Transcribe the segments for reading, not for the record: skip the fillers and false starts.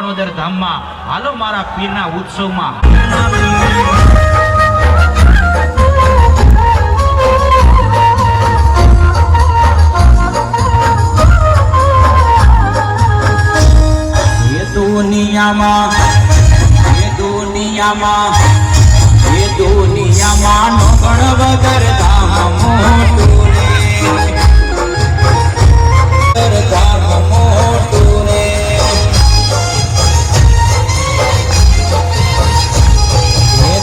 કણોદર ધામમાં હાલો મારા પીરના ઉત્સવમાં। દુનિયામાં નો ગણ વગર ધામ મોટું રે ધામ મોટું રે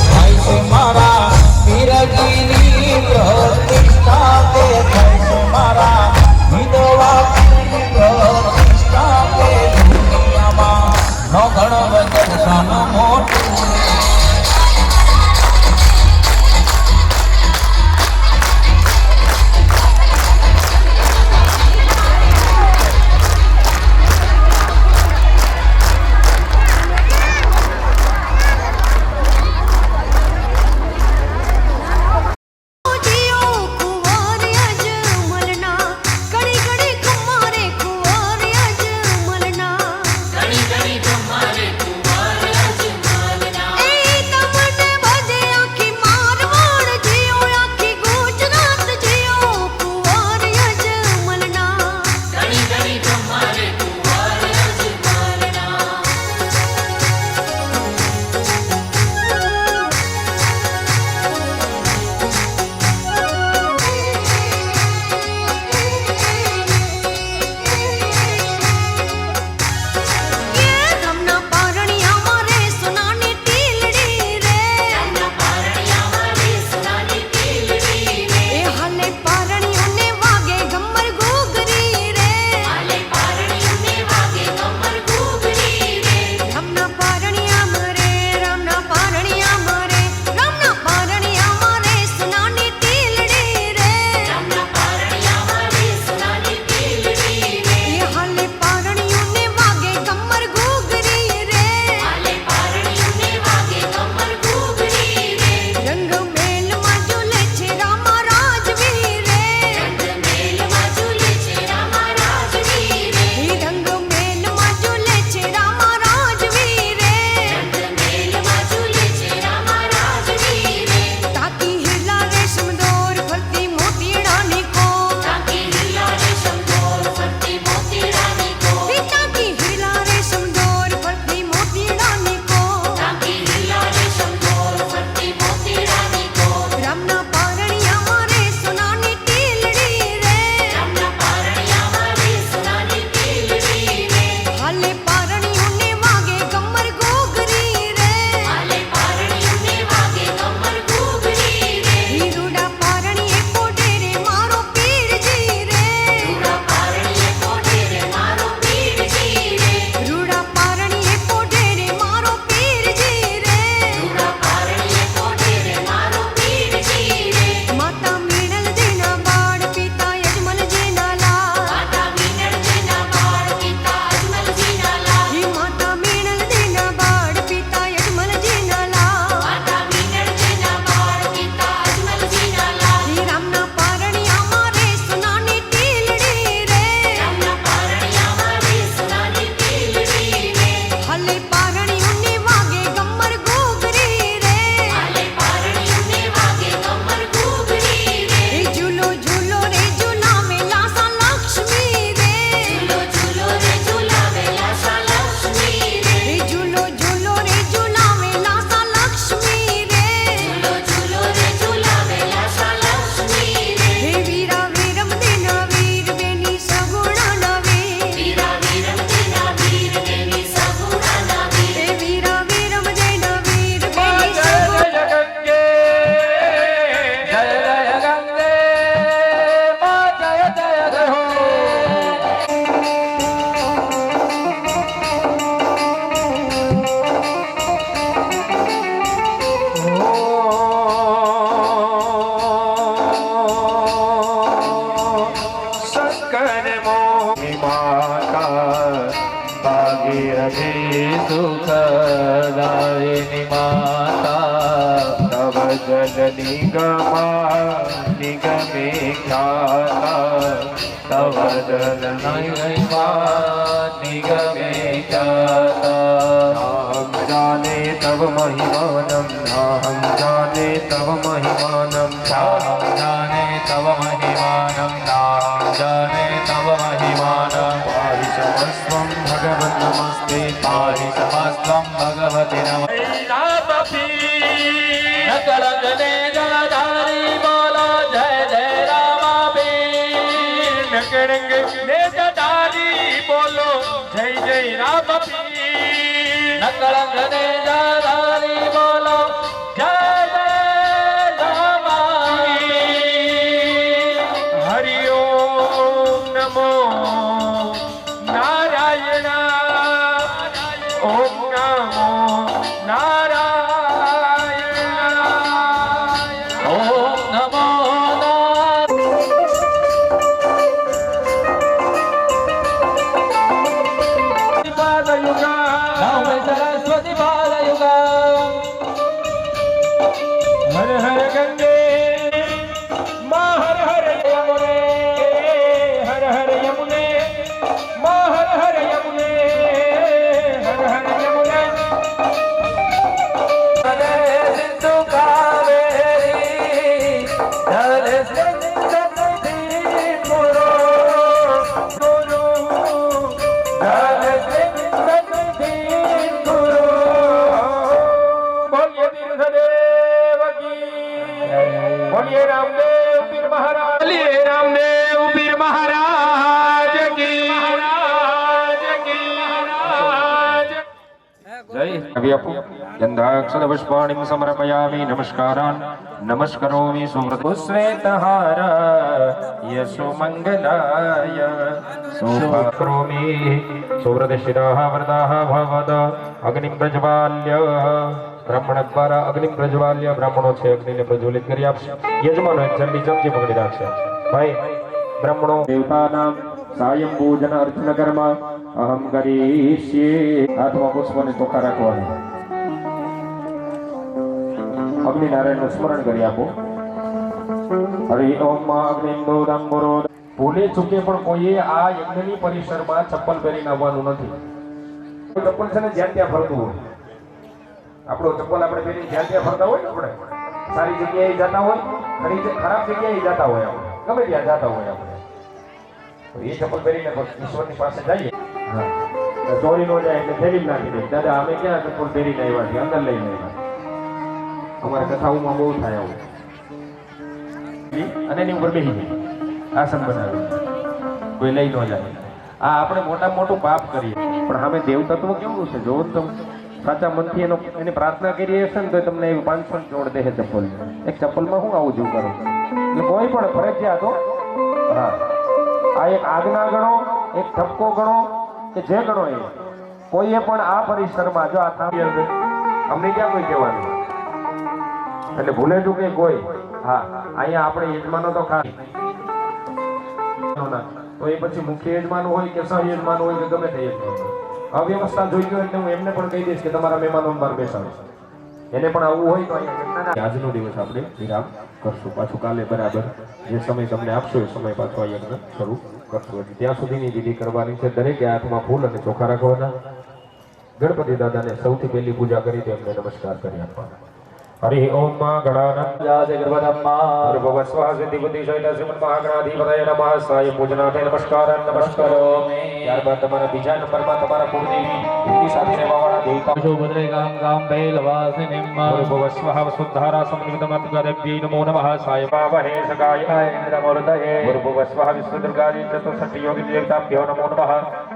થાય છે મારા પીરજીની પ્રતિષ્ઠા તે થાય છે મારા વિધવાની પ્રતિષ્ઠા તે દુનિયામાં નો ગણ વગર ધામ મોટું भागीरथी सुखदायिनी माता तव જલ નિગમા નિગમે ખ્યાતા તવ જલ નિગમા નિગમે ખ્યાતા નામ જાને તવ મહિમાનમ નામ જાને તવ મહિમાનમ નામ જાને તવ મહિમાનમ નામ જાને તવ મહિમાનમ પાહિ સમસ્વં ભગવન નમસ્તે પાહિ સમસ્વં ભગવતે નમઃ કલંક ને જલધારી બોલો જય જય રામાપીર કળંગ ને જટારી બોલો જય જય રામ પીર કલંક ને જલધારી બોલો જય જય રામાપીર હરિ ઓમ નમો નારાયણ ઓમ નમો નારાયણ ઓમ નમો નામ સરસ્વતી બાલયુગા હર હર ગંગે મા હર હર યમુને હર હર યમુને મા હર હર યમુને હર હર યમુને સિંધુ કાવેરી જલ સિંધુ ગુરુ ગુરુ જલ સિંધુ ગુરુ બોલીએ તીર્થદેવ કી બોલીએ રામદેવ પીર મહારાજ બોલીએ રામદેવ પીર મહારાજ કી જય ગંધાક્ષર પુષ્પાણિ સમર્પયામિ નમસ્કારાન નમસ્કરોમિ સુવ્રત શ્વેતહાર યશો મંગલાય શુભકરોમિ સુવ્રતશિરાઃ વરદાઃ ભવદ અગ્નિ પ્રજ્વાલ્ય બ્રાહ્મણ દ્વારા અગ્નિ પ્રજ્વાલ્ય બ્રાહ્મણો છે અગ્નિને પ્રજ્વલિત કરી આપશે યજમાનો એક ચંડી ચમચી પકડી રાખશે ભાઈ બ્રાહ્મણો દેવતાનામ સાયં પૂજન અર્ચન કર્મ અહમ કરીશ્યે હાથમાં પુષ્પને ચોખ્ખા રાખવાના અગ્નિનારાયણનું સ્મરણ કરી આપો હરિ ઓમ અગ્નિંદોદંબરો ભૂલે ચૂકે પણ કોઈએ આ યજ્ઞની પરિસરમાં ચપ્પલ પહેરીને આવવાનું નથી ચપ્પલ છે ને જ્યાં ત્યાં ફરતું હોય આપણો ચપ્પલ આપણે પહેરીને જ્યાં ત્યાં ફરતા હોય ને આપણે સારી જગ્યાએ જતા હોય ખરાબ જગ્યાએ જતા હોય આપણે ગમે ત્યાં જતા હોય આપણે તો એ ચપ્પલ પહેરીને ઈશ્વરની પાસે જઈએ ચોરી નો જાય એટલે ફેરી નાખી દે દાદા અમે ક્યાં ચપ્પલ પહેરીને આવ્યા છીએ અંદર લઈને આવ્યા અમારે કથાઓમાં બહુ થાય આવું અને એની ઉપર બેસી જાય આસન બનાવે કોઈ લઈ ન જાય આ આપણે મોટામાં મોટું પાપ કરીએ પણ સામે દેવ તત્વ કેવું છે જો તમે સાચા મનથી એની પ્રાર્થના કરી હશે ને તો તમને 500 જોડ દે ચપ્પલ એક ચપ્પલમાં હું આવું જેવું કરું એટલે કોઈ પણ ફરજિયાત હો હા આ એક આજ્ઞા ગણો એક ઠપકો ગણો કે જે ગણો એ કોઈએ પણ આ પરિસરમાં જો આ થાંભી અમને ક્યાં કોઈ કહેવાનું એટલે ભૂલે ચૂકે કોઈ હા અહીંયા આપણે યજમાનો તો ખાસ તો એ પછી મુખ્ય યજમાન હોય કે સહ યજમાન હોય કે ગમે તે યજમાન અવ્યવસ્થા જોઈ ગયો એટલે હું એમને પણ કહી દઈશ કે તમારા મહેમાનો બહાર બેસાડો એને પણ આવવું હોય તો અહીંયા આજનો દિવસ આપણે વિરામ કરશું પાછું કાલે બરાબર જે સમય તમને આપશો એ સમય પાછો આ યજ્ઞ શરૂ કરશું એટલે ત્યાં સુધીની વિધિ કરવાની છે દરેકે હાથમાં ફૂલ અને ચોખા રાખવાના ગણપતિ દાદાને સૌથી પહેલી પૂજા કરી એમને નમસ્કાર કરી આપવાના हरि ओम मां गणानंद જાજે ગર્ભધમ્મા भूर्भुवस्वः सिद्धिबुद्धि शैलश्रीमन् महागणाधिपतये नमः साय पूजनाथे नमस्कार નમસ્કારોમિ ત્યારબાદ તમારા બીજા નંબરમાં તમારા કુળદેવી એમની સાથે રહેવાવાળા દેવતા શુભદ્રે ગામ ગામ ભૈલવાસિનીમ ભૂર્ભુવસ્વः વસુંધરા સમન્વિતમર્ગદેવ્यै નમો નમઃ સાય પાવહે સગાય ઇન્દ્રમૂર્તયે ભૂર્ભુવસ્વः વિશ્વદુર્ગાજી ચતુષ્ષઠી યોગી દેવતાભ્યો નમો નમઃ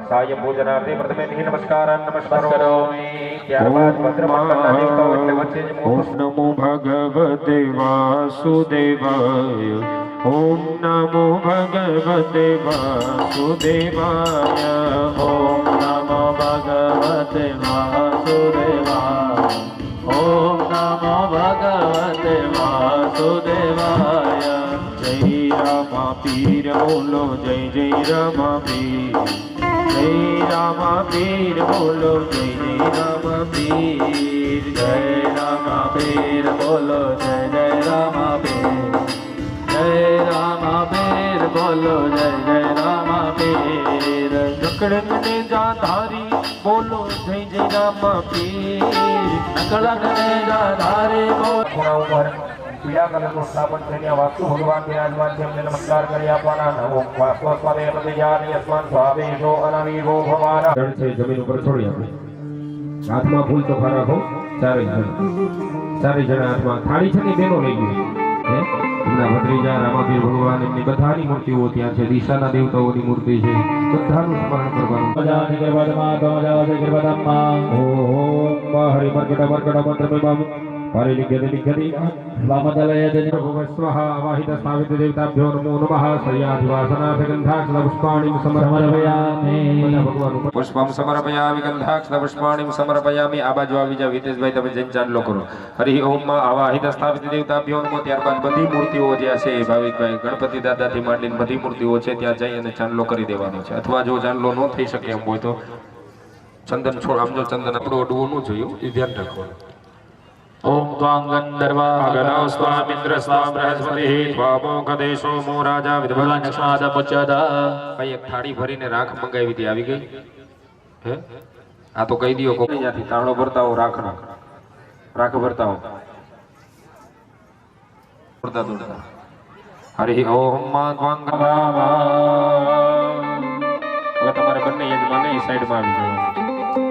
સાય પૂજનાર્થે પ્રથમે નમસ્કાર નમસ્કારોમિ ત્યારબાદ ભદ્રમંડળના દેવતાઓ એટલે વચ્ચે જ नमो भगवते वासुदेवाय ओम नमो भगवते वासुदेवाय ઓમ નમો ભગવતે વાસુદેવાય ઓમ નમો ભગવતે વાસુદેવાય जय रामा पीर बोलो जय जय रामा पीर जय रामा पीर बोलो जय जय रामा पीर જય રામ પીર બોલો જય જય રામાપીર. જય રામાપીર બોલો જય જય રામાપીર. નકળને જાધારી બોલો જય જય રામ પીર. નકળને જાધારે બોલો ખૂણા ઉપર પીળા કલરનું સ્થાપન થઈને વાસ્તુ ભગવાન બિરાજમાન છે એમને નમસ્કાર કરી આપવાના. નમો વાસ્તવસ્વામે પ્રતિજાની અસ્માન સ્વાવેશો અનાવીરો ભવાના. જળ છે જમીન ઉપર છોડી આપણે. હાથમાં ફૂલ ચોખા રાખો. ચારેય જણા હાથમાં થાળી છે ને બેનો લઈ ગઈ. એમના ભત્રીજા રામાપીર ભગવાન એમની બધાની મૂર્તિઓ ત્યાં છે. દિશાના દેવતાઓની મૂર્તિ છે. બધાનું સ્મરણ કરવાનું. જાની ગર્ભદમા ગમજાવસે ગર્ભદમ્મા ઓમ હરિ મર્કટ મંત્રમે બાબુ હરિ લિખ્યતિ વામદલયદિ સ્વાહા વાહિત સ્થાપિત દેવતાભ્યો નમો નમઃ. સયાધિવાસનાથ ગંધાક્ષ પુષ્પાણિ સમર્પયામિ. પુષ્પમ સમર્પયામિ ગંધાક્ષ પુષ્પાણિ સમર્પયામિ. આ બાજુ આવી જાવ વિતેશભાઈ, તમે જઈને ચાંદલો કરો. હરિ ઓમ માં આવાહિત સ્થાપિત દેવતાભ્યો નમો. ત્યારબાદ બધી મૂર્તિઓ જ્યાં છે ભાવિકભાઈ ગણપતિ દાદાથી માંડીને બધી મૂર્તિઓ છે ત્યાં જઈ અને ચાંદલો કરી દેવાનો છે. અથવા જો ચાંદલો ન થઈ શકે એમ હોય તો ચંદન છોડ આમ જો ચંદન આપણું અડવું ન જોયું એ ધ્યાન રાખવાનું. ઓમ ત્વાં ગંધર્વા ગણો સ્વામિન્દ્ર સ્વા બૃહસ્પતિ સ્વામોઘ દેશો મો રાજા વિદ્વાન. ભગવાન પુચ્યદા. ભાઈ એક થાળી ભરીને રાખ મંગાવી હતી, આવી ગઈ હે? આ તો કહી દયો કોઈ ત્યાંથી તાળો ભરતાઓ રાખના રાખ ભરતાઓ ભરતા દોડતા. હરિ ઓમ માં ત્વાં હવે તમારે બંને યજમાને એ સાઈડમાં આવી જવાનું.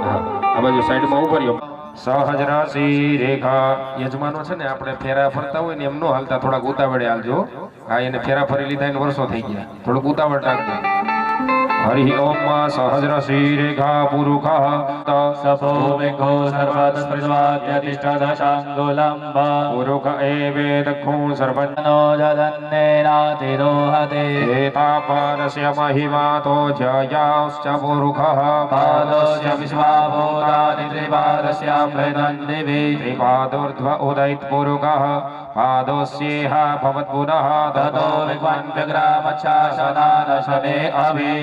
હા, આ બાજુ સાઈડમાં ઉભા રહ્યો. સહજ રાશિ રેખા. યજમાનો છે ને આપણે ફેરા ફરતા હોય ને એમ નો હાલતા, થોડાક ઉતાવળે હાલજો. હા, એને ફેરા ફરી લીધા એને વર્ષો થઈ ગયા, થોડુંક ઉતાવળ રાખજો. હરિ ઓમ માં સહજ રાશિ રેખા પુરુષ સપો મેઘો સર્વસ્પૃત્વાદ્યતિષ્ઠદશાંગોલંબ પુરુષ એવેદ ખૂ સર્વજ્ઞ નો જદન્નેનાતિરોહતે એતાપરસ્ય મહિમાતો જયાશ્ચ પુરુષ પાદોસ્ય વિશ્વાભૂતાનિ ત્રિપાદસ્યામૃતં દિવિ ત્રિપાદોર્ધ્વ ઉદયિત પુરુષ પાદોસ્યેહ ભવત્પુનઃ તતો વિદ્વાન વ્યગ્રામચ્છાસનાનશને અભિ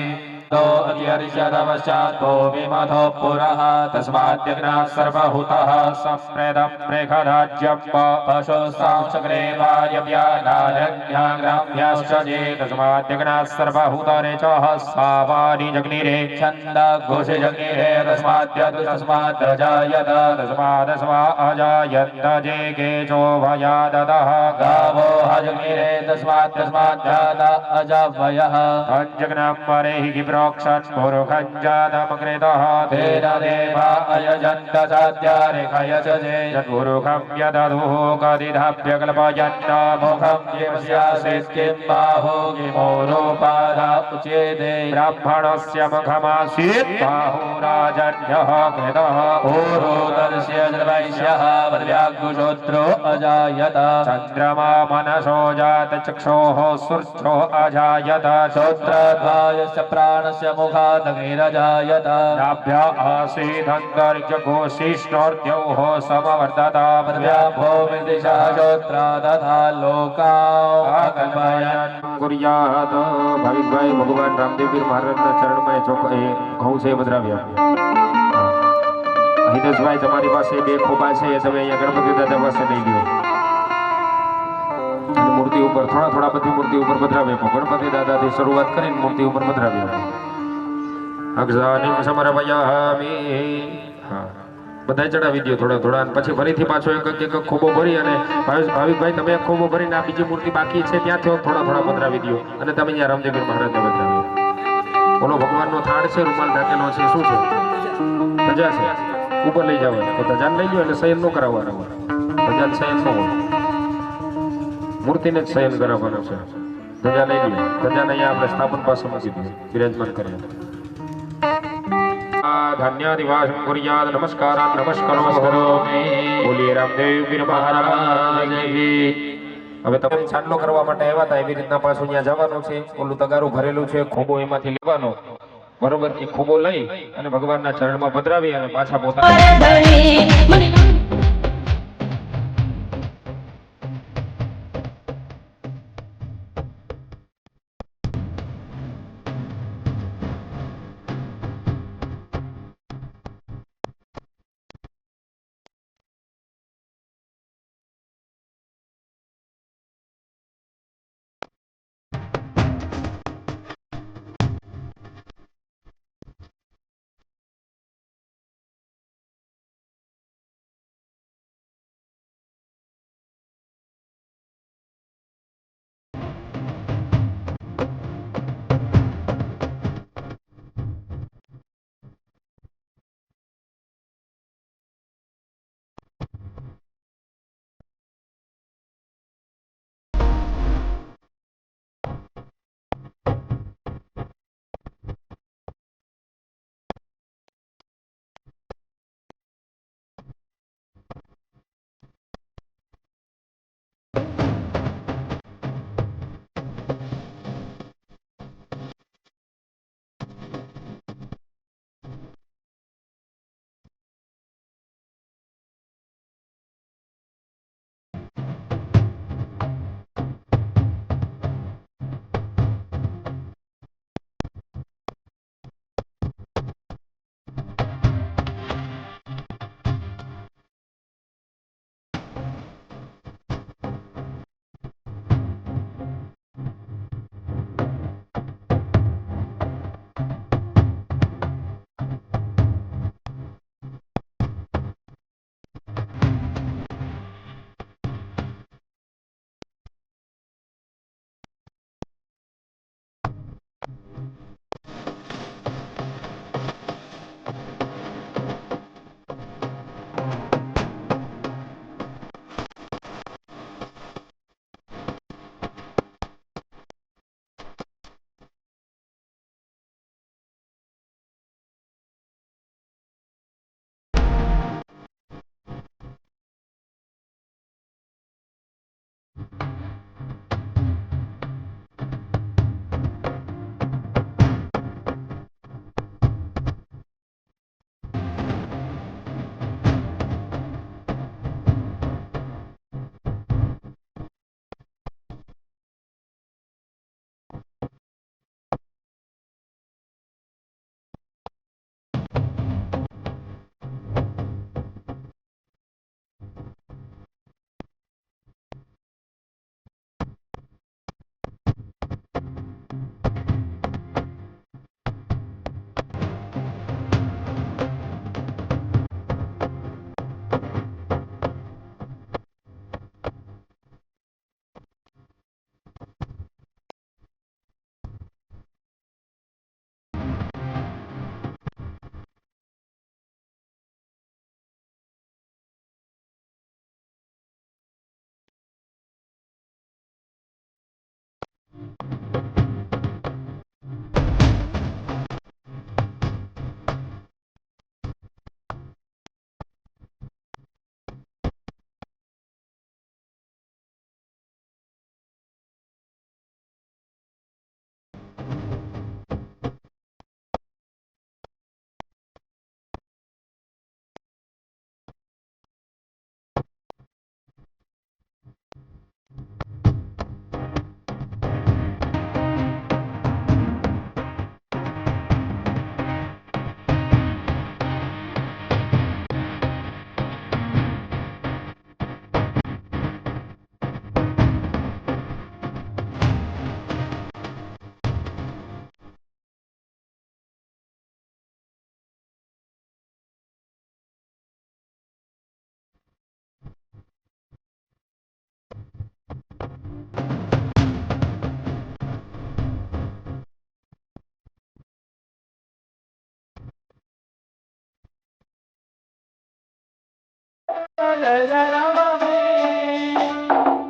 તો અતિહરિષ્યતપશ્ચાત્તો વિમથો પુરઃ તસ્માદ્યગ્નાः સર્વહૂતઃ સપ્રેદં પ્રેખરાજ્યં પશુસ્તાં ચક્રે વાયવ્યાનારણ્યાગ્રામ્યાશ્ચ જે તસ્માદ્યગ્નાः સર્વહૂતરેચઃ સાવાનિ જગ્નિરે છંદ ઘોષે જગ્નિરે તસ્માદ્યજાયત તસ્માદસ્વા અજાયન્ત જે કેચો ભયાદતઃ ગાવો હજગ્નિરે તસ્માદ્ અજવયઃ તજ્જગ્નાં પરેહિ પ્રોક્ષન પુરુષં જાતમકૃતઃ તેન દેવા અયજંત સાધ્યારેખયચજે પુરુષં યદધુઃ કદિધાભ્યકલ્પયન્ન મુખં કિમસ્યાસિત કિમ બાહો કિમોરોપાધા ઉચ્યતે બ્રાહ્મણસ્ય મુખમાસીત બાહુરાજન્યઃ કૃતઃ પૂરોદર્શ્ય જનવૈશ્યઃ વદ્વ્યાઘ્રુશ્રોત્રો અજાયત ચંદ્રમા મનસો જાત ચક્ષોઃ સૂર્ચો અજાયત શ્રોત્રદ્વાયસ્ય પ્રાણસ્ય મુખાદગ્નિરજાયત નાભ્ય આસીદંતર્જઘોષિષ્ણોર્દ્યૌઃ સમવર્ધત પદવ્યાભો વિદિશા શ્રોત્રા તથા લોકાકલ્પયન કુર્યાત. ભાવિકભાઈ ભગવાન રામદેવપીર મહારાજના ચરણમાં ઘઉં છે પધરાવ્યા. હિતેશભાઈ તમારી પાસે બે ખોબા છે એ તમે અહીંયા ગણપતિ દાદા પાસે લઈ લ્યો. અને મૂર્તિ ઉપર થોડા બધી મૂર્તિ ઉપર પધરાવે. ગણપતિ દાદાથી શરૂઆત કરીને મૂર્તિ ઉપર પધરાવી. અક્ષાનિમ સમર્પયામિ. હા, બધા ચડાવી દો થોડા અને પછી ફરીથી પાછો એક ખોબો ભરી અને ભાવિકભાઈ તમે એક ખોબો ભરીને આ બીજી મૂર્તિ બાકી છે ત્યાંથી થોડા પધરાવી દો અને તમે અહીંયા રામદેવપીર મહારાજને પધરાવી. ઓલો ભગવાનનો થાળ છે, રૂમાલ ઢાકેલો છે, શું છે? ધજા છે, ઉપર લઈ જવાનું. તો ધજાને લઈ લો એટલે શયન ન કરાવવાનું. ધજાને શયન ન હોય, મૂર્તિને જ શયન કરાવવાનું છે. ધજા લઈ લો, ધજાને અહીંયા આપણે સ્થાપન પાસે મૂકી દઈએ, બિરાજમાન કરીએ. ધન્યવાદ કુર્યાદ. નમસ્કાર નમસ્કારો બોલીએ રામદેવપીર મહારાજ કી. હવે તમે ચાંદલો કરવા માટે આવ્યા હતા એવી રીતના પાછું ત્યાં જવાનું છે. ઓલું તગારું ભરેલું છે, ખોબો એમાંથી લેવાનો બરોબર. એ ખોબો લઈ અને ભગવાનના ચરણમાં પધરાવી અને પાછા પોતાના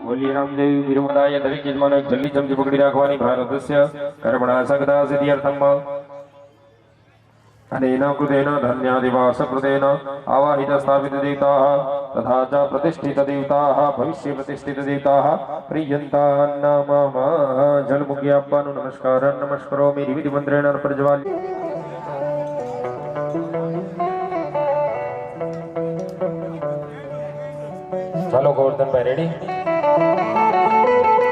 બોલી રામદેવ વીરમદાય દરેક યજમાનો એક જલ્દી ચમચી પકડી રાખવાની ભારતસ્ય કર્મણા સગતા સિદ્ધ્યર્થમ અનેન કૃતેન ધન્યાદિવાસ કૃતેન આવાહિત સ્થાપિત દેવતાઃ તથા ચ પ્રતિષ્ઠિત દેવતાઃ ભવિષ્ય પ્રતિષ્ઠિત દેવતાઃ પ્રિયંતા નમઃ જલ મૂકી આપવાનું નમસ્કારોમિ વિવિધ મંત્રેણ પ્રજ્વાલ્ય ચાલો ગોવર્ધનભાઈ રેડી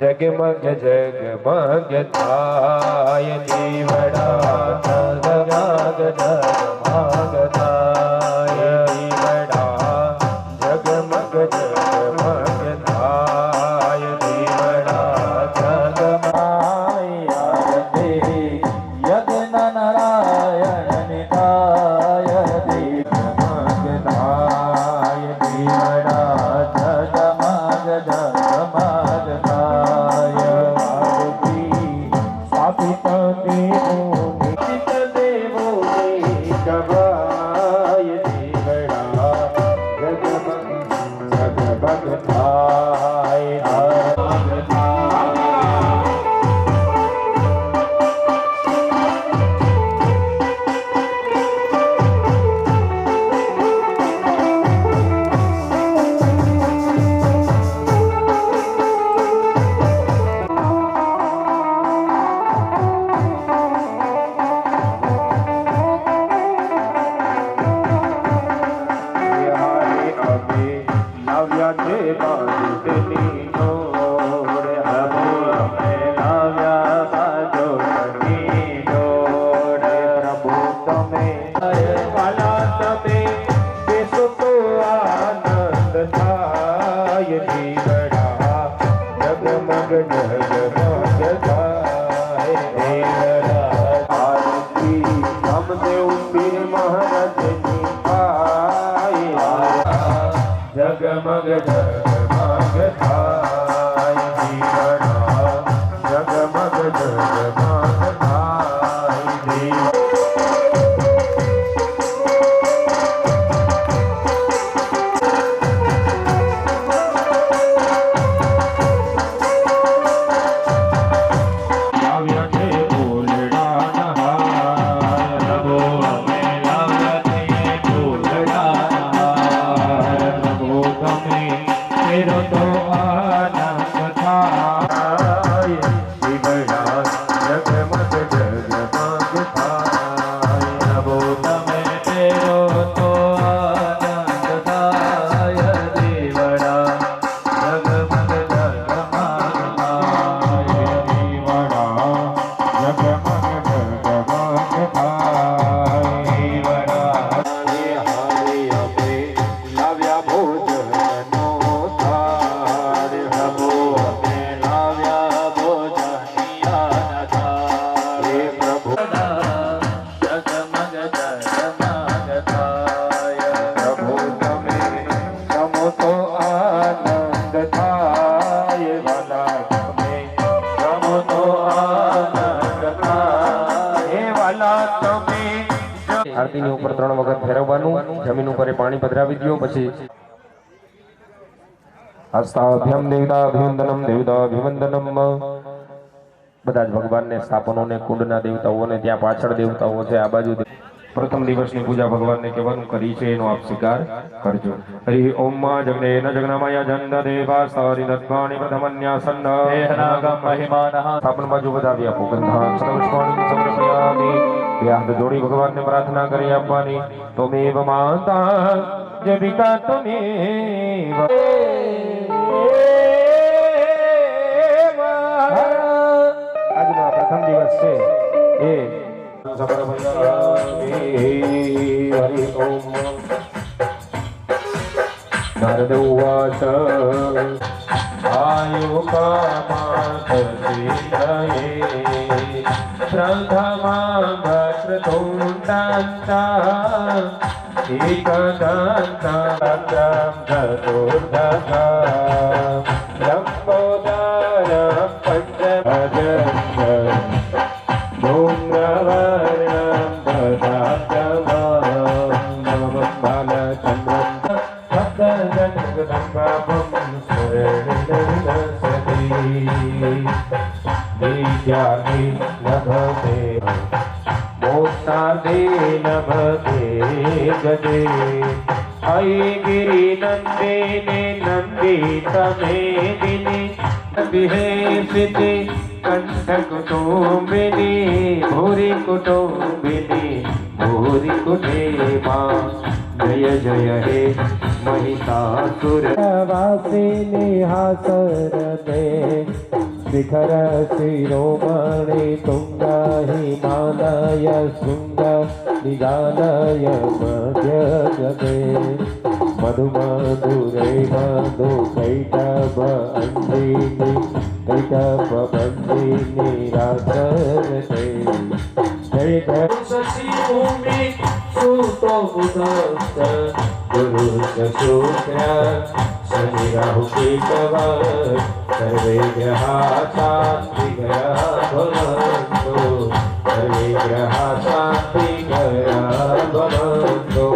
જગમગ જગમગ થાય દીવડા જગમગ જગમગ થાય દીવડા જગમગ જગમગ થાય દીવડા જગમાય આરતી યજ્ઞ નારાયણ નિતાય જગમગ થાય દીવડા જગમગ જગમગ જગમગ જગમગ થાય દીવડા જગમગ જગમગ થાય દીવડા આરતીની ઉપર 3 વખત ફેરવવાનું જમીન ઉપર પાણી પધરાવી દો પછી હસ્તાભ્યમ દેવતાભિવંદનમ દેવતાભિવંદનમ બધા જ ભગવાનને સ્થાપનોને કુંડના દેવતાઓને ત્યાં પાછળ દેવતાઓ છે આ બાજુ પ્રથમ દિવસની પૂજા ભગવાનને કહેવાનું કરી છે એનો આપ સ્વીકાર કરજો હરિ ઓમ માં જગ્નેન જગ્નમાયા જંદ દેવા સારી દત્વાણી પ્રથમન્યાસન્ન દેહનાગમ મહિમાનઃ સ્થાપન બાજુ વધાવી આપો ગંધા સર્વસ્વાણી સમર્પયામિ બે હાથ જોડી ભગવાનને પ્રાર્થના કરી આપવાની તમેવ માતા જપિતા તમેવ આજનો પ્રથમ દિવસ છે એ હરિ ઓમ નારદ ઉવાચ આયુ કામાર્થસિદ્ધયે પ્રથમા ભક્તોંડાંતા એકદંતા ચતુર્દશા લંબોદરમ પંચભજન ધૂમ્રવર્ણમ દદાત્તમં નમઃ બાલચંદ્રમ जगदम्बापं स्मरणसति विद्यादि लभते मोक्षादि लभते गते अयि गिरिनन्दिनि नन्दितमेदिनि विहेसिति कंठकुटुम्बिनी भूरि कुटुम्बिनी भूरि कुटेमा जय जय हे महिषासुर वासिनी हासरते शिखर शिरोमणि तुंग हिमालय शृंग निगालय मध्य गते मधु मधुरे मधु कैटभ अंजिनी कैटभ बंदिनी रासरते जय जय शशि भूमि सुतो बुधस्त गुरु शुक्र शनि राहु केतव सर्वे ग्रहा शांति ग्रहा भवन्तु सर्वे ग्रहा शांति ग्रहा भवन्तु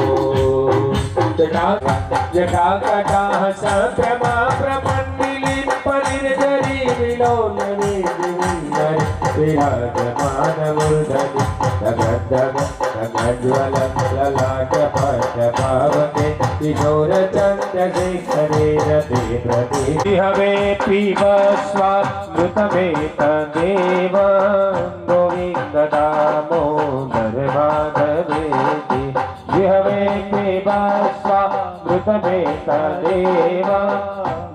जटाकटाः सप्रमा प्रपन्निलिं परिर्जरी विलोलने दिवंदर विराजमानमूर्धनि जगद्दग जगज्वल ललाट पट्टपावके किशोरचन्द्रशेखरे रते प्रति हवे पिबस्वामृतमेतदेव गोविन्द दामोदर माधवेति जिहवे पिबस्वामृतमेतदेव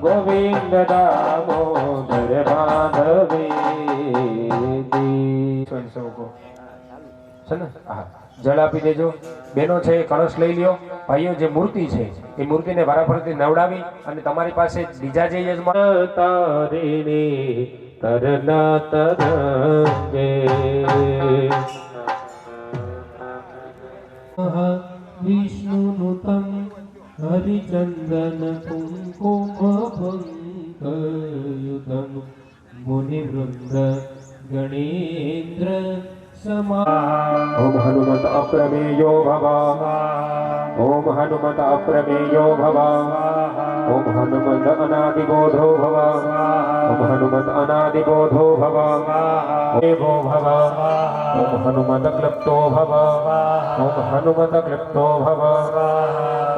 गोविन्द दामोदर माधवेति છે ને હા જળ આપી દેજો બેનો છે કળશ લઈ લ્યો ભાઈઓ જે મૂર્તિ છે એ મૂર્તિને વારાફરતી નવડાવી અને તમારી પાસે બીજા જે યજમાન તારીને તરના તરંગે વિષ્ણુનુતમ હરિચંદન કુંકુમ પંકયુતમ મુનિવૃંદ ગણેન્દ્ર ओम हनुमत अप्रमेयो भव ओम हनुमत अप्रमेयो भव ओम हनुमत अनादिबोधो भव ओम हनुमत अनादिबोधो भव देवो भव ओम हनुमत क्लप्तो भव ओम हनुमत क्लप्तो भव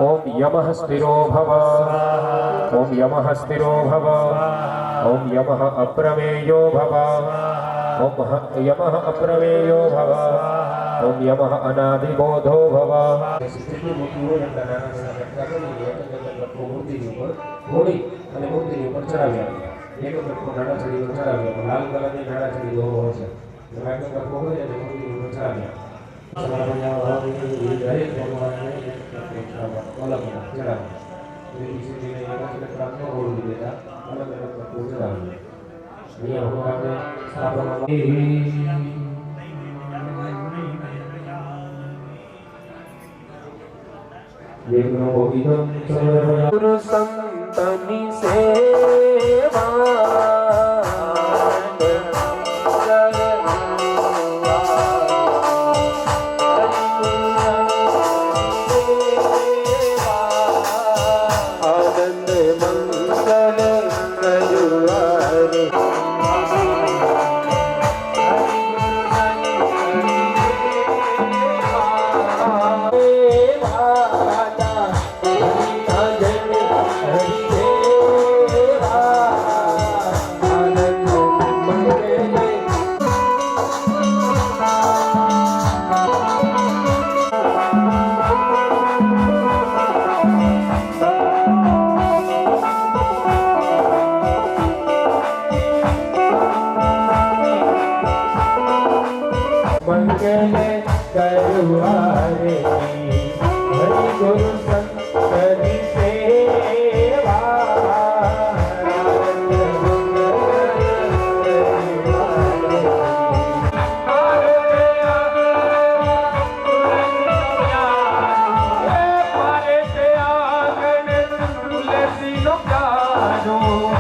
ओम यमः स्थिरो भव ओम यमः स्थिरो भव ओम यमः अप्रमेयो भव ओम यमः अप्रमेयो भव ओम यमः अनादिबोधो भव घोड़ी અને મૂર્તિની ઉપર ચડાવ્યા એક ગટકો નાના ચડી ઉપર ચડાવ્યા લાલ કલરની નાના ચડી દોરો હશે લાલ ગટકો હોય અને મૂર્તિની ઉપર ચડાવ્યા દરેક ભગવાનને અલગ ચડાવ્યા એવી સ્થિતિને એક જ ગટકો રોડી દેતા અલગ અલગ ગટકો ચડાવ્યા અહીંયા ભગવાનને સ્થાપના गुरु संतनि सेवा आनंद मंगल करुआरे मंगल करुआरे हरि गुरु संतनि सेवा तुलसी नो प्यारो